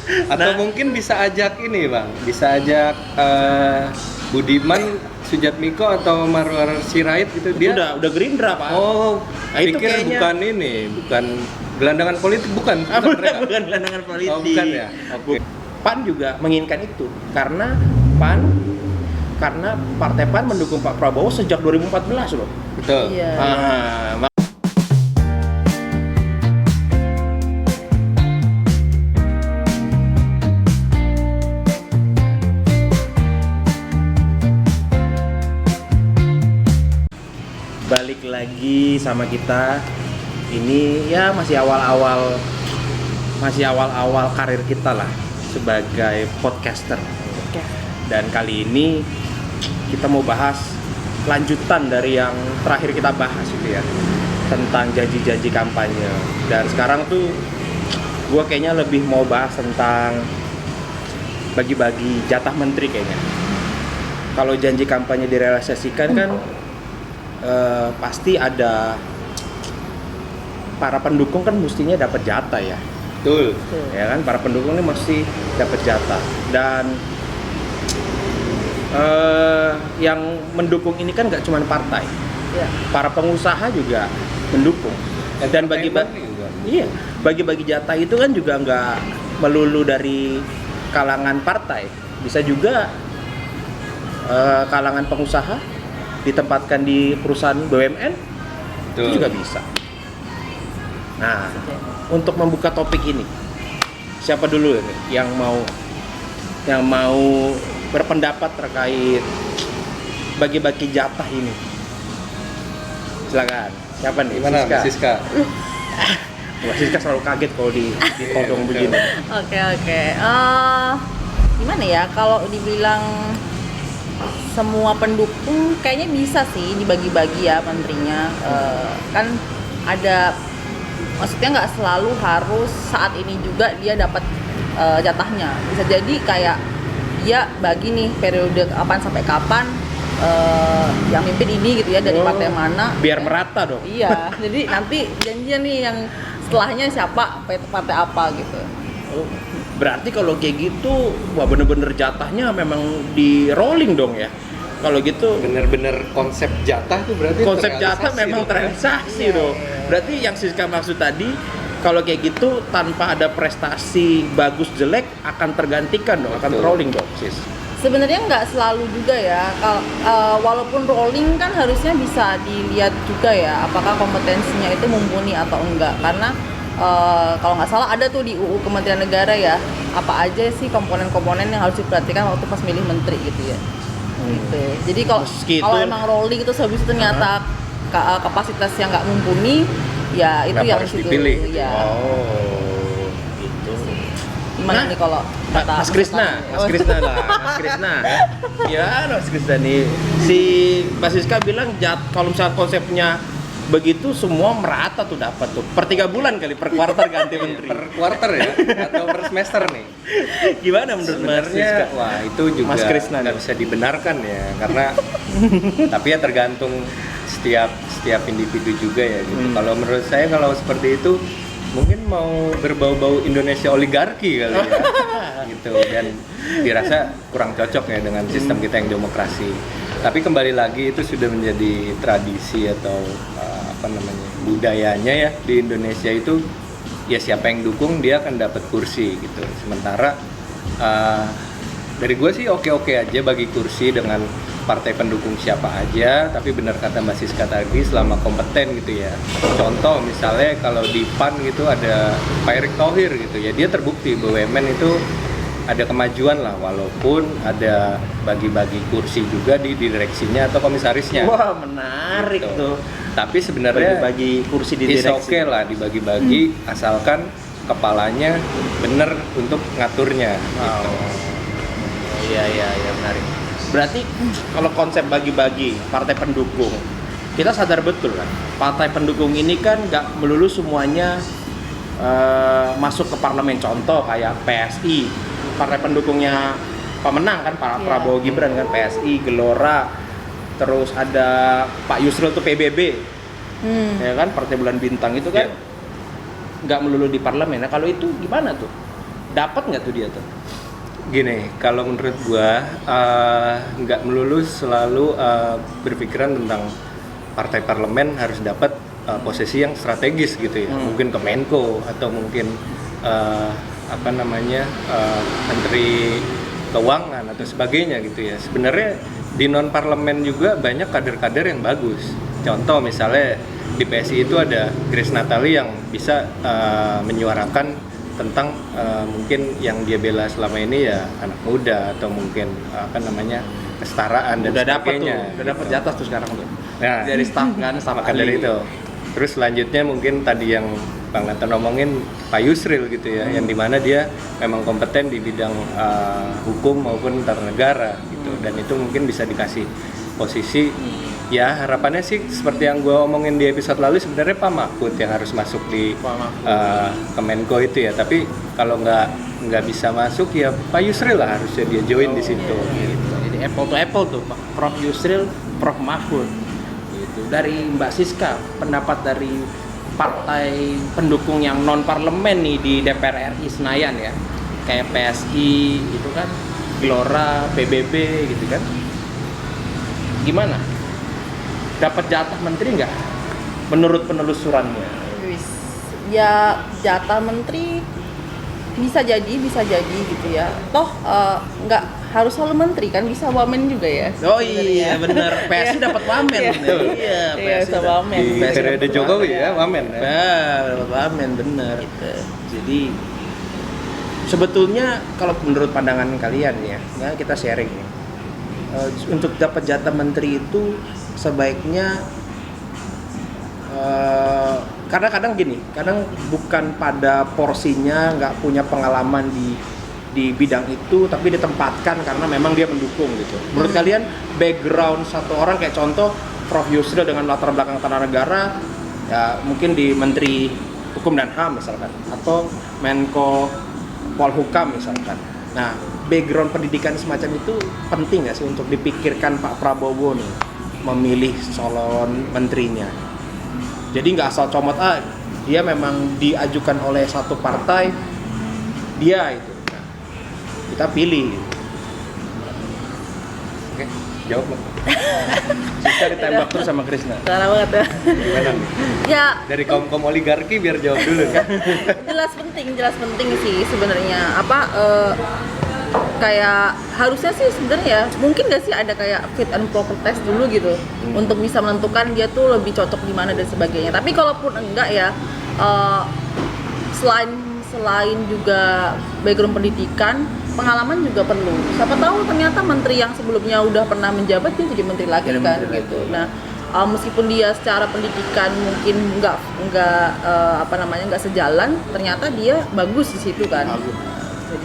Atau mungkin bisa ajak ini Bang, bisa ajak Budiman Sujatmiko atau Marwar Sirait gitu. Dia udah Gerindra Pak. Oh, Nah, itu pikir kayaknya bukan ini, bukan gelandangan politik, bukan mereka. bukan gelandangan politik. Oh, bukan ya. Oke. PAN juga menginginkan itu karena Partai PAN mendukung Pak Prabowo sejak 2014 loh. Betul. Iya. Balik lagi sama kita. Ini ya masih awal-awal karir kita lah sebagai podcaster. Dan kali ini kita mau bahas lanjutan dari yang terakhir kita bahas itu ya, tentang janji-janji kampanye. Dan sekarang tuh gue kayaknya lebih mau bahas tentang bagi-bagi jatah menteri kayaknya. Kalau janji kampanye direalisasikan kan pasti ada para pendukung kan mestinya dapat jatah ya. Betul. Ya kan, para pendukung ini mesti dapat jatah. Dan yang mendukung ini kan nggak cuma partai, Ya. para pengusaha juga mendukung. Dan bagi-bagi jatah itu kan juga nggak melulu dari kalangan partai, bisa juga kalangan pengusaha ditempatkan di perusahaan BUMN. Betul. Itu juga bisa. Nah, untuk membuka topik ini, siapa dulu ini yang mau berpendapat terkait bagi-bagi jatah ini? Silakan. Siapa nih? Gimana Mbak Siska? Mbak Siska selalu kaget kalau ditodong begini. Oke. Gimana ya kalau dibilang semua pendukung kayaknya bisa sih dibagi-bagi ya menterinya. Kan ada, maksudnya nggak selalu harus saat ini juga dia dapat jatahnya. Bisa jadi kayak dia bagi nih periode kapan sampai kapan yang mimpin ini gitu ya, dari partai mana. Biar merata dong. Iya, jadi nanti janjian nih yang setelahnya siapa, partai apa gitu. Oh, berarti kalau kayak gitu, wah bener-bener jatahnya memang di rolling dong ya. Kalau gitu Bener-bener konsep jatah tuh berarti konsep jatah terrealisasi memang dong. terrealisasi Iya, dong. iya. Berarti yang Siska maksud tadi, kalau kayak gitu tanpa ada prestasi bagus jelek akan tergantikan dong, akan Betul. rolling dong, Sis. Sebenarnya nggak selalu juga ya. Walaupun rolling kan harusnya bisa dilihat juga ya, apakah kompetensinya itu mumpuni atau enggak. Karena kalau nggak salah ada tuh di UU Kementerian Negara ya, apa aja sih komponen-komponen yang harus diperhatikan waktu pas milih menteri gitu ya. Gitu. Jadi Meski kalau itu- emang rolling itu habis itu ternyata kapasitas yang nggak mumpuni, ya itu Nggak yang harus situ, dipilih. ya. Oh, gitu. Gimana Nah, nih kalau kata Mas Krisna lah, Mas Krisna. Ya, Mas Krisna nih. Si Mbak Siska bilang kalau misalnya konsepnya begitu semua merata tuh dapat tuh. Per 3 bulan kali, per kuartal ganti menteri. Per quarter ya atau per semester nih. Gimana menurut Mas Sebenarnya Siska? wah itu juga Mas Krisna nggak nih. bisa dibenarkan ya, karena tapi ya tergantung setiap individu juga ya gitu. Kalau menurut saya kalau seperti itu mungkin mau berbau-bau Indonesia oligarki kali ya gitu, dan dirasa kurang cocok ya dengan sistem kita yang demokrasi. Tapi kembali lagi itu sudah menjadi tradisi atau budayanya ya di Indonesia itu, ya siapa yang dukung dia akan dapat kursi gitu. Sementara dari gue sih oke-oke aja bagi kursi dengan partai pendukung siapa aja, tapi benar kata Mbak Siska tadi, selama kompeten gitu ya. Contoh misalnya kalau di PAN gitu ada Pak Erick Thohir gitu ya, dia terbukti BUMN itu ada kemajuan lah, walaupun ada bagi-bagi kursi juga di direksinya atau komisarisnya. Wah, menarik Gitu. tuh. Tapi sebenarnya Bagi kursi di is direksi. oke lah dibagi-bagi, asalkan kepalanya bener untuk ngaturnya. Gitu. Iya, menarik. Berarti kalau konsep bagi-bagi partai pendukung, kita sadar betul kan, partai pendukung ini kan nggak melulu semuanya masuk ke parlemen. Contoh kayak PSI, partai pendukungnya pemenang kan, Pak Prabowo Gibran kan, PSI, Gelora, terus ada Pak Yusril tuh PBB, ya kan, Partai Bulan Bintang itu kan nggak melulu di parlemen. Nah kalau itu gimana tuh? dapat nggak tuh dia tuh? Gini, kalau menurut gua nggak melulu selalu berpikiran tentang partai parlemen harus dapat posisi yang strategis gitu ya. Mungkin ke Menko atau mungkin Menteri Keuangan atau sebagainya gitu ya. Sebenarnya di non parlemen juga banyak kader-kader yang bagus. Contoh misalnya di PSI itu ada Grace Natali yang bisa menyuarakan tentang mungkin yang dia bela selama ini ya anak muda atau mungkin kesetaraan dan sebagainya. Udah dapat jatah tuh sekarang tuh. Nah, Dari staf maka dari itu. Terus selanjutnya mungkin tadi yang Bang Nathan ngomongin Pak Yusril gitu ya, yang dimana dia memang kompeten di bidang hukum maupun tata negara gitu, dan itu mungkin bisa dikasih posisi. Ya harapannya sih seperti yang gue omongin di episode lalu, sebenarnya Pak Mahfud yang harus masuk di Kemenko itu ya, tapi kalau nggak bisa masuk ya Pak Yusril lah harusnya dia join di situ. Gitu. Jadi apple to apple tuh, Prof Yusril, Prof Mahfud. Gitu. Dari Mbak Siska, pendapat dari partai pendukung yang non parlemen nih di DPR RI Senayan ya, kayak PSI itu kan, Gelora, PBB gitu kan, gimana? Dapat jatah menteri nggak menurut penelusurannya? Ya jatah menteri bisa jadi gitu ya. Toh nggak harus selalu menteri kan, bisa wamen juga ya. Oh iya benar, PSI dapat wamen. Iya, PSI dapat wamen. Di periode Jokowi ya wamen ya. Dapat wamen benar. Gitu. Jadi sebetulnya kalau menurut pandangan kalian ya kita sharing nih. Untuk dapat jatah menteri itu sebaiknya kadang-kadang gini, kadang bukan pada porsinya, nggak punya pengalaman di bidang itu, tapi ditempatkan karena memang dia mendukung gitu. Menurut kalian background satu orang kayak contoh Prof Yusril dengan latar belakang tata negara, ya mungkin di Menteri Hukum dan HAM misalkan, atau Menko Polhukam misalkan. Nah, background pendidikan semacam itu penting nggak sih untuk dipikirkan Pak Prabowo nih memilih calon menterinya? Jadi nggak asal comot dia memang diajukan oleh satu partai, dia itu. Nah, kita pilih. Oke, jawab Bang. Siska ditembak terus sama Krisna. Salah banget ya. Gimana nih? Ya Dari kaum oligarki biar jawab dulu kan. jelas penting sih sebenarnya. Kayak harusnya sih sebenarnya mungkin nggak sih ada kayak fit and proper test dulu gitu untuk bisa menentukan dia tuh lebih cocok di mana dan sebagainya. Tapi kalaupun enggak ya selain juga background pendidikan, pengalaman juga perlu. Siapa tahu ternyata menteri yang sebelumnya udah pernah menjabat dia jadi menteri lagi kan gitu. Nah, meskipun dia secara pendidikan mungkin nggak sejalan, ternyata dia bagus di situ kan. Jadi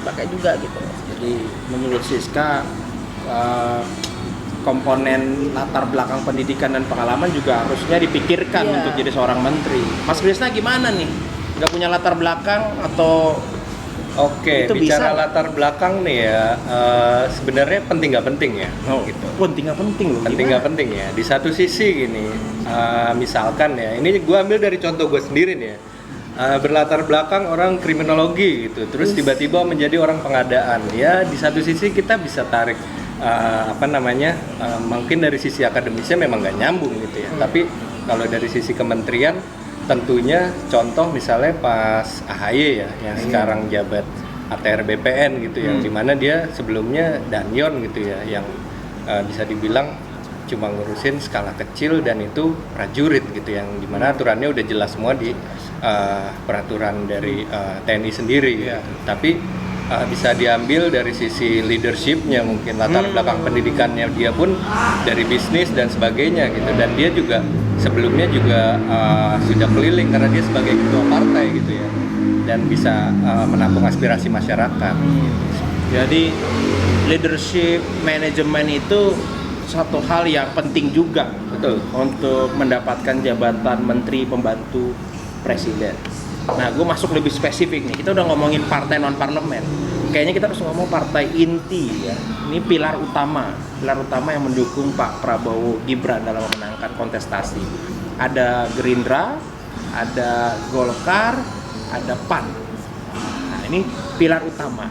dipakai juga gitu. Jadi menurut Siska komponen latar belakang pendidikan dan pengalaman juga harusnya dipikirkan untuk jadi seorang menteri. Mas Krisna gimana nih? Nggak punya latar belakang atau Oke, itu bicara bisa? latar belakang nih ya, sebenarnya penting nggak penting ya? Gitu. Penting nggak penting loh. Penting nggak penting ya. Di satu sisi gini, misalkan ya, ini gue ambil dari contoh gue sendiri nih ya. Berlatar belakang orang kriminologi gitu, terus tiba-tiba menjadi orang pengadaan. Ya di satu sisi kita bisa tarik mungkin dari sisi akademisnya memang nggak nyambung gitu ya. Tapi kalau dari sisi kementerian, tentunya contoh misalnya pas AHY ya, yang sekarang jabat ATR BPN gitu, yang dimana dia sebelumnya Danyon gitu ya, yang bisa dibilang cuma ngurusin skala kecil dan itu prajurit gitu, yang dimana aturannya udah jelas semua di peraturan dari TNI sendiri gitu. Tapi bisa diambil dari sisi leadershipnya, mungkin latar belakang pendidikannya dia pun dari bisnis dan sebagainya gitu, dan dia juga sebelumnya juga sudah keliling karena dia sebagai ketua partai gitu ya, dan bisa menampung aspirasi masyarakat. Jadi leadership manajemen itu satu hal yang penting juga, Betul. untuk mendapatkan jabatan menteri pembantu presiden. Nah, gue masuk lebih spesifik nih. Kita udah ngomongin partai non parlemen. Kayaknya kita harus ngomong partai inti ya. Ini pilar utama yang mendukung Pak Prabowo Gibran dalam memenangkan kontestasi. Ada Gerindra, ada Golkar, ada PAN. Nah, ini Ini pilar utama.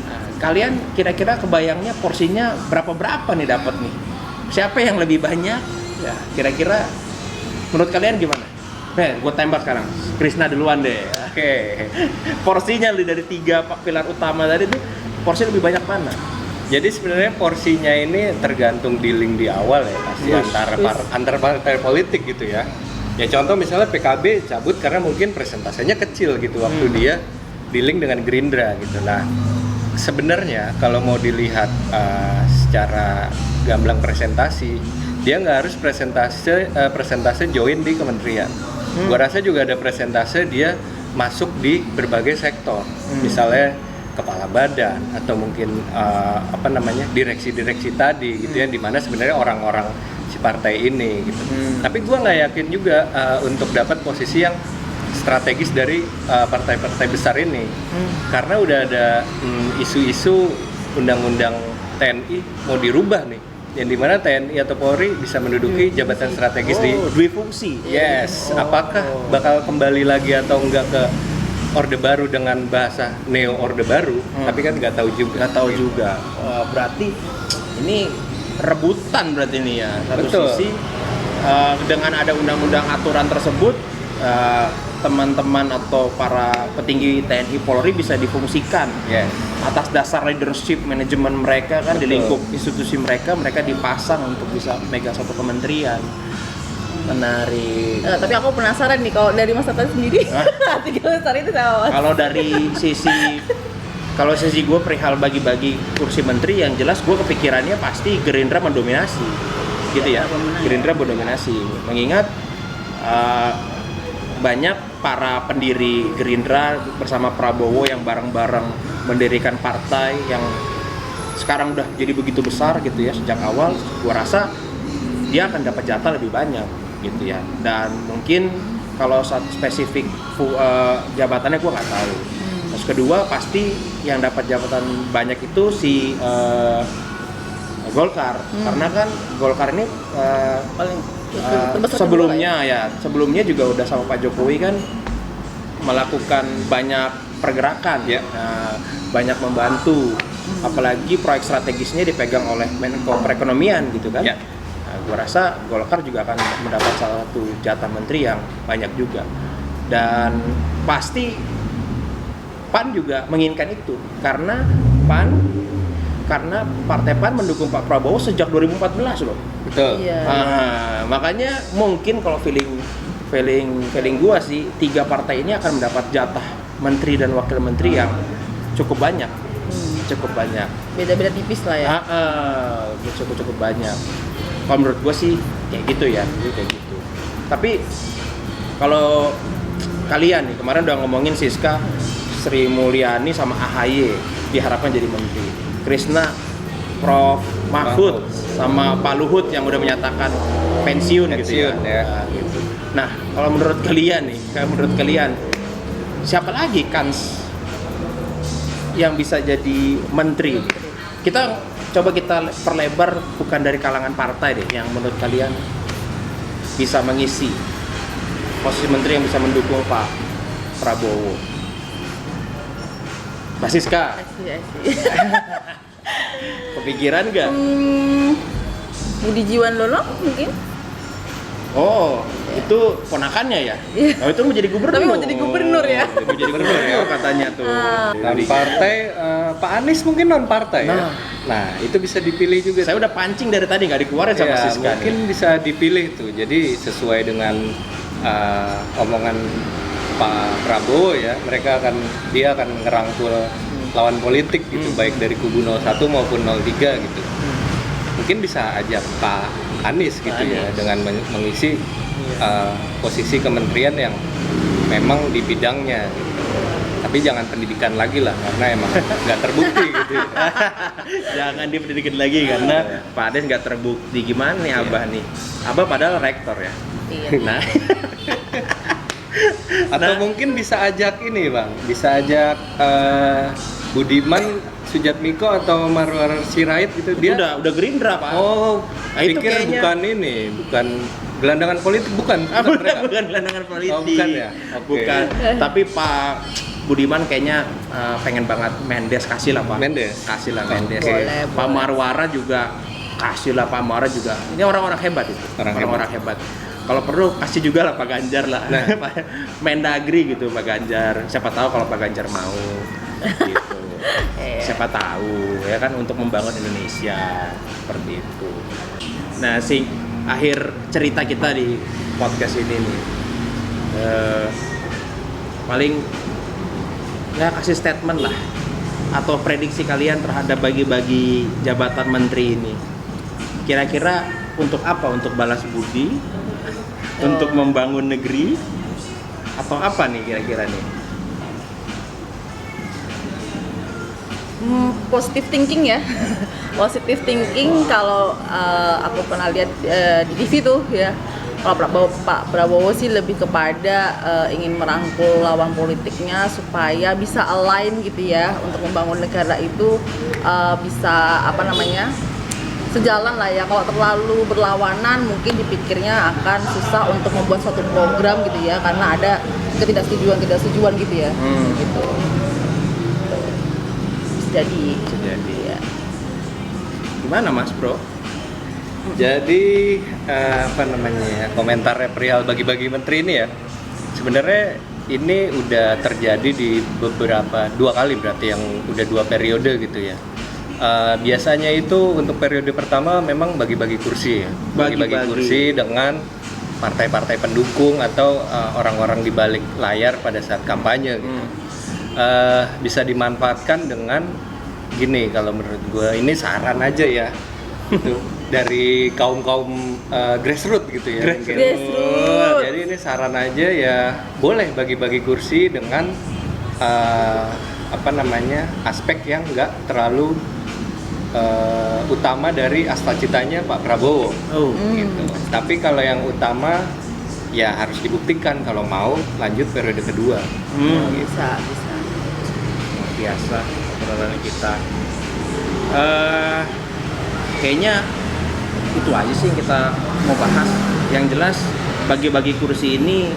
Nah, kalian kira-kira kebayangnya porsinya berapa nih dapat nih? Siapa yang lebih banyak? Ya, kira-kira menurut kalian gimana? Gue tembak sekarang. Krisna duluan deh. Oke. Porsinya dari 3 pilar utama tadi tuh, porsi lebih banyak mana? Jadi sebenarnya porsinya ini tergantung dealing di awal ya, pasti antar partai politik gitu ya. Ya contoh misalnya PKB cabut karena mungkin persentasenya kecil gitu waktu dia dealing dengan Gerindra gitu. Nah sebenarnya kalau mau dilihat secara gamblang presentasi, dia nggak harus presentase join di kementerian. Gua rasa juga ada presentase dia masuk di berbagai sektor, misalnya kepala badan atau mungkin direksi-direksi tadi gitu ya, dimana sebenarnya orang-orang si partai ini gitu. Tapi gue nggak yakin juga untuk dapat posisi yang strategis dari partai-partai besar ini, karena udah ada isu-isu undang-undang TNI mau dirubah nih, yang dimana TNI atau Polri bisa menduduki jabatan strategis di dua fungsi. Yes, apakah bakal kembali lagi atau enggak ke Orde Baru dengan bahasa neo Orde Baru, tapi kan nggak tahu juga. Berarti ini rebutan berarti ini ya. Satu Betul. sisi dengan ada undang-undang aturan tersebut, teman-teman atau para petinggi TNI Polri bisa difungsikan atas dasar leadership manajemen mereka kan. Di lingkup institusi mereka dipasang untuk bisa megang satu kementerian. Menarik. Tapi aku penasaran nih kalau dari Mas Tata sendiri, 3 besar itu sama Mas. Kalau sisi gue perihal bagi-bagi kursi menteri, yang jelas gue kepikirannya pasti Gerindra mendominasi, gitu ya. Gerindra mendominasi, mengingat banyak para pendiri Gerindra bersama Prabowo yang bareng-bareng mendirikan partai yang sekarang udah jadi begitu besar gitu ya sejak awal. Gue rasa dia akan dapat jatah lebih banyak gitu ya, dan mungkin kalau saat spesifik jabatannya gue nggak tahu. Terus kedua pasti yang dapat jabatan banyak itu si Golkar, karena kan Golkar ini Paling sebelumnya juga udah sama Pak Jokowi kan melakukan banyak pergerakan, banyak membantu, apalagi proyek strategisnya dipegang oleh Menko Perekonomian gitu kan. Gue rasa Golkar juga akan mendapat salah satu jatah menteri yang banyak juga, dan pasti PAN juga menginginkan itu karena Partai PAN mendukung Pak Prabowo sejak 2014 loh. Betul. Iya. Makanya mungkin kalau feeling gue sih 3 partai ini akan mendapat jatah menteri dan wakil menteri yang cukup banyak. Beda-beda tipis lah ya. Cukup banyak. Kalau menurut gue sih kayak gitu ya, Tapi kalau kalian nih kemarin udah ngomongin Siska, Sri Mulyani sama AHY diharapkan jadi menteri. Krisna, Prof Mahfud sama Pak Luhut yang udah menyatakan pensiun gitu ya. Gitu. Nah, kalau menurut kalian siapa lagi kans yang bisa jadi menteri? Kita perlebar bukan dari kalangan partai deh, yang menurut kalian bisa mengisi posisi menteri yang bisa mendukung Pak Prabowo. Mbak Siska, kepikiran nggak? Budi Jiwandono mungkin? Oh, itu ponakannya ya? Oh, itu mau jadi gubernur. Tapi mau jadi gubernur ya? Mau jadi gubernur katanya tuh. Non partai, Pak Anies mungkin non partai ya. Nah, itu bisa dipilih juga. Saya udah pancing dari tadi nggak dikeluarin sama Siska. Mungkin bisa dipilih tuh. Jadi sesuai dengan omongan Pak Prabowo ya, dia akan ngerangkul lawan politik gitu, baik dari kubu 01 maupun 03 gitu. Mungkin bisa ajak Pak Anies gitu ya, dengan mengisi posisi kementerian yang memang di bidangnya gitu. Tapi jangan pendidikan lagi lah, karena emang nggak terbukti gitu. Jangan di pendidikan lagi karena Pak Anies nggak terbukti. Gimana nih Abah nih? Abah padahal rektor ya. Nah, atau mungkin bisa ajak ini Bang, bisa ajak Budiman Sujatmiko atau Marwar Sirait gitu. Dia udah Gerindra Pak. Oh, nah, itu pikir kayaknya bukan gelandangan politik, bukan bukan gelandangan politik. Oh, bukan ya? Okay. Bukan. Tapi Pak Budiman kayaknya pengen banget Mendes, kasih lah Pak. Mendes. Kasih lah Oh, Mendes. boleh, Pak boleh. Marwara juga kasih lah, Pak Marwara juga. Ini orang-orang hebat itu. Orang Orang-orang hebat. Kalau perlu kasih juga lah Pak Ganjar lah. Nah. Mendagri gitu Pak Ganjar. Siapa tahu kalau Pak Ganjar mau gitu. Iya. Siapa tahu ya kan, untuk membangun Indonesia seperti itu. Nah, akhir cerita kita di podcast ini nih, paling ya kasih statement lah atau prediksi kalian terhadap bagi-bagi jabatan menteri ini. Kira-kira untuk apa? Untuk balas budi? Untuk membangun negeri? Atau apa nih kira-kira nih? Positive thinking ya. Positive thinking kalau aku pernah lihat di TV tuh ya. Kalau Pak Prabowo sih lebih kepada ingin merangkul lawan politiknya supaya bisa align gitu ya, untuk membangun negara itu bisa sejalan lah ya. Kalau terlalu berlawanan mungkin dipikirnya akan susah untuk membuat suatu program gitu ya, karena ada ketidaksetujuan gitu ya. Gitu. Jadi ya. Gimana Mas Bro? Jadi komentarnya perihal bagi-bagi menteri ini ya, sebenarnya ini udah terjadi di dua kali berarti, yang udah 2 periode gitu ya. Biasanya itu untuk periode pertama memang bagi-bagi kursi ya, bagi-bagi kursi dengan partai-partai pendukung atau orang-orang di balik layar pada saat kampanye gitu. Bisa dimanfaatkan dengan gini, kalau menurut gue ini saran aja ya, gitu, dari kaum grassroots gitu ya. Grassroots. Jadi ini saran aja ya, boleh bagi-bagi kursi dengan aspek yang nggak terlalu utama dari asta-citanya Pak Prabowo. Gitu. Tapi kalau yang utama ya harus dibuktikan kalau mau lanjut periode kedua. Bisa. Biasa obrolan kita. Kayaknya itu aja sih yang kita mau bahas. Yang jelas bagi-bagi kursi ini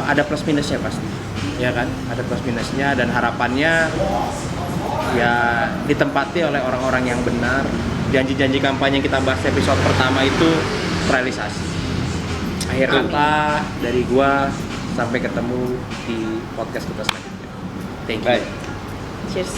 ada plus minusnya pasti, ya kan? Ada plus minusnya, dan harapannya ya ditempati oleh orang-orang yang benar. Janji-janji kampanye yang kita bahas episode pertama itu terrealisasi. Akhir kata dari gua, sampai ketemu di podcast kita selanjutnya. Thank you. Bye. Cheers.